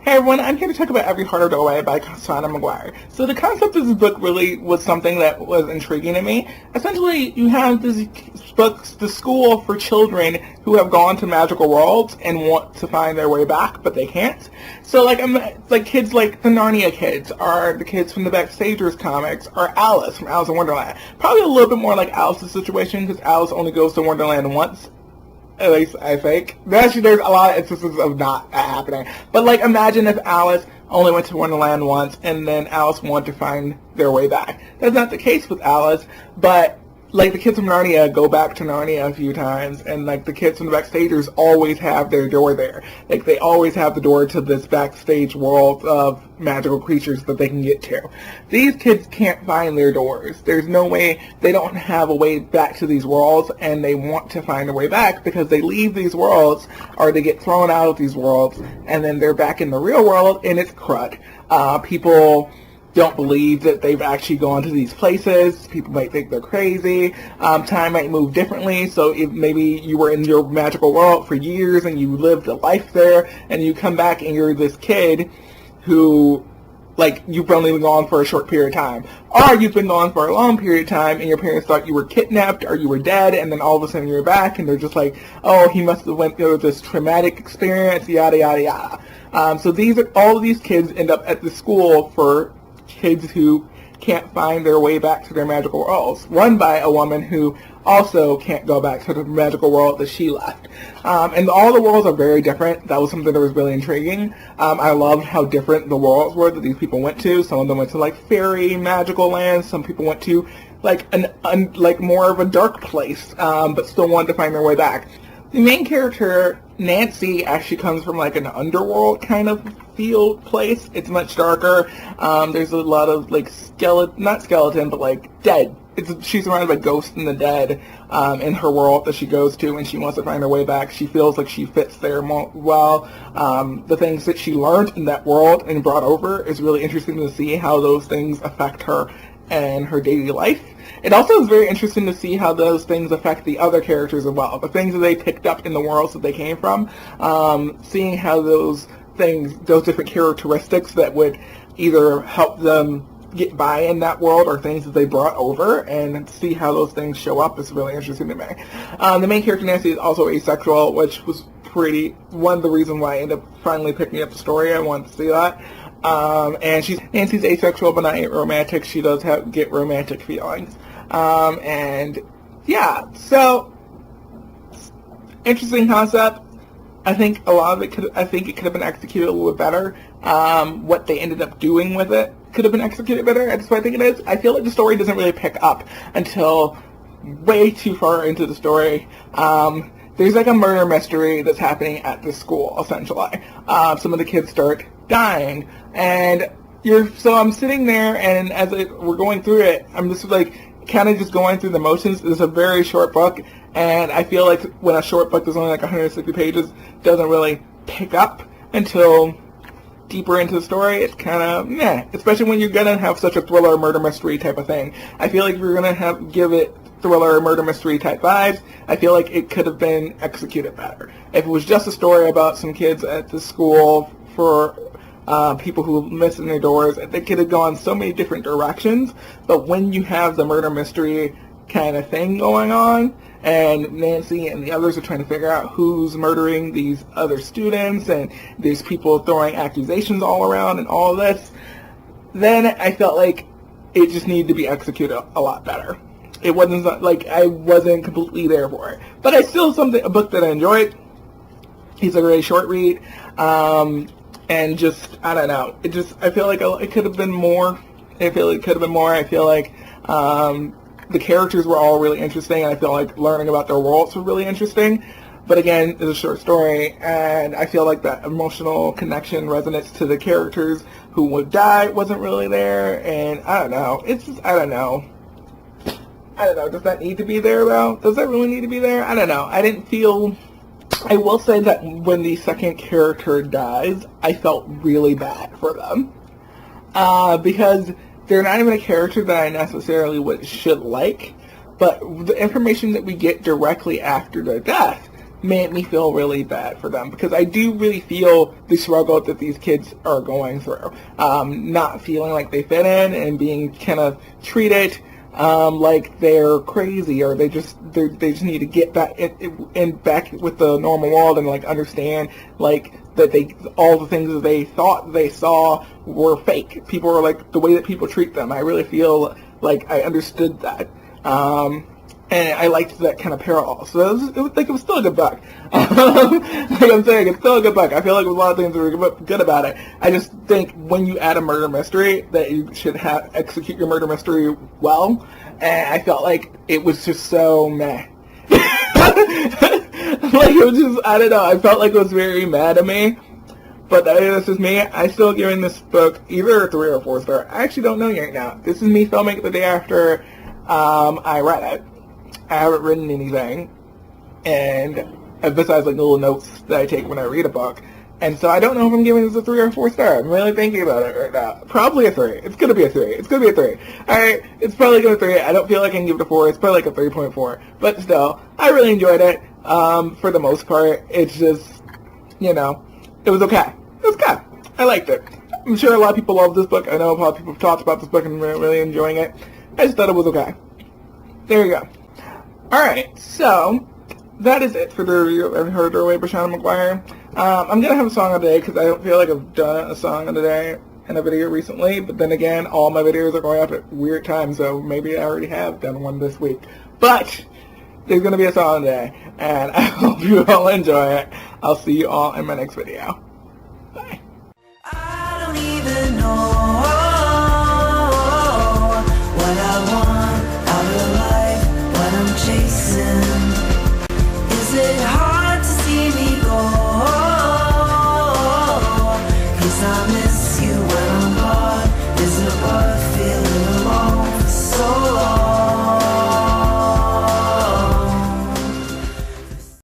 Hey everyone, I'm here to talk about Every Heart of Away by Chasin McGuire. So the concept of this book really was something that was intriguing to me. Essentially, you have this books, the school for children who have gone to magical worlds and want to find their way back, but they can't. So like kids like the Narnia kids, or the kids from the Backstagers comics, or Alice from Alice in Wonderland. Probably a little bit more like Alice's situation, because Alice only goes to Wonderland once. At least I think. Actually, there's a lot of instances of not that happening. But like, imagine if Alice only went to Wonderland once, and then Alice wanted to find their way back. That's not the case with Alice, but like the kids from Narnia go back to Narnia a few times, and like the kids from the Backstagers always have their door there. Like they always have the door to this backstage world of magical creatures that they can get to. These kids can't find their doors. There's no way, they don't have a way back to these worlds, and they want to find a way back because they leave these worlds, or they get thrown out of these worlds, and then they're back in the real world, and it's crud. People don't believe that they've actually gone to these places. People might think they're crazy. Time might move differently. So if maybe you were in your magical world for years and you lived a life there, and you come back and you're this kid who, like, you've only been gone for a short period of time. Or you've been gone for a long period of time and your parents thought you were kidnapped or you were dead, and then all of a sudden you're back and they're just like, oh, he must have went through this traumatic experience, yada, yada, yada. So all of these kids end up at the school for kids who can't find their way back to their magical worlds, run by a woman who also can't go back to the magical world that she left. And all the worlds are very different. That was something that was really intriguing. I loved how different the worlds were that these people went to. Some of them went to like fairy magical lands. Some people went to like like more of a dark place, but still wanted to find their way back. The main character, Nancy, actually comes from like an underworld kind of field place. It's much darker. There's a lot of like not skeleton, but like dead. She's surrounded by ghosts and the dead in her world that she goes to, and she wants to find her way back. She feels like she fits there well. The things that she learned in that world and brought over is really interesting to see how those things affect her and her daily life. It also is very interesting to see how those things affect the other characters as well. The things that they picked up in the worlds that they came from, seeing how those different characteristics that would either help them get by in that world or things that they brought over, and see how those things show up is really interesting to me. The main character, Nancy, is also asexual, which was one of the reasons why I ended up finally picking up the story. I wanted to see that. And Nancy's asexual but not romantic. She does get romantic feelings. And yeah, so interesting concept. I think a lot of it it could have been executed a little bit better. What they ended up doing with it could have been executed better. That's what I think it is. I feel like the story doesn't really pick up until way too far into the story. There's like a murder mystery that's happening at the school, essentially. Some of the kids start dying, and so I'm sitting there, and as we're going through it, I'm just like kind of just going through the motions. It's a very short book, and I feel like when a short book is only like 160 pages, doesn't really pick up until deeper into the story. It's kind of meh, especially when you're gonna have such a thriller murder mystery type of thing. I feel like if you're gonna give it thriller murder mystery type vibes, I feel like it could have been executed better. If it was just a story about some kids at the school for people who missing their doors, they could have gone so many different directions. But when you have the murder mystery kind of thing going on, and Nancy and the others are trying to figure out who's murdering these other students, and there's people throwing accusations all around and all this, then I felt like it just needed to be executed a lot better. It wasn't like I wasn't completely there for it, but I still a book that I enjoyed. It's a very short read, and just I don't know. I feel like it could have been more. I feel like the characters were all really interesting, and I feel like learning about their worlds was really interesting. But again, it's a short story, and I feel like that emotional connection, resonance to the characters who would die wasn't really there, and I don't know. I don't know. Does that need to be there, though? Does that really need to be there? I don't know. I will say that when the second character dies, I felt really bad for them. Because they're not even a character that I necessarily should like, but the information that we get directly after their death made me feel really bad for them, because I do really feel the struggle that these kids are going through, not feeling like they fit in and being kind of treated like they're crazy, or they just need to get back in back with the normal world, and like understand like that all the things that they thought they saw were fake. People were like, the way that people treat them, I really feel like I understood that. And I liked that kind of parallel. So it was still a good book. Like I'm saying, it's still a good book. I feel like a lot of things were good about it. I just think when you add a murder mystery, that you should execute your murder mystery well. And I felt like it was just so meh. Like, it was just, I don't know, I felt like it was very mad at me. But that's just me. I'm still giving this book either a 3 or 4 star. I actually don't know yet now. This is me filming it the day after I read it. I haven't written anything, and besides like little notes that I take when I read a book, and so I don't know if I'm giving this a 3 or 4 star. I'm really thinking about it right now. Probably a 3. It's gonna be a 3. It's gonna be a 3. Alright, it's probably gonna be a 3. I don't feel like I can give it a 4. It's probably like a 3.4. But still, I really enjoyed it. For the most part, it's just, you know, it was okay. It was okay. I liked it. I'm sure a lot of people love this book. I know a lot of people have talked about this book and really enjoying it. I just thought it was okay. There you go. Alright, so that is it for the review of Every Heart Away by Shauna McGuire. I'm going to have a song of the day because I don't feel like I've done a song of the day in a video recently, but then again, all my videos are going up at weird times, so maybe I already have done one this week. But there's going to be a song of the day, and I hope you all enjoy it. I'll see you all in my next video. Bye. I don't even know what I want out of life, what I'm chasing. Is it hard to see me go? 'Cause I miss you when I'm gone. Is it worth feeling alone for so long?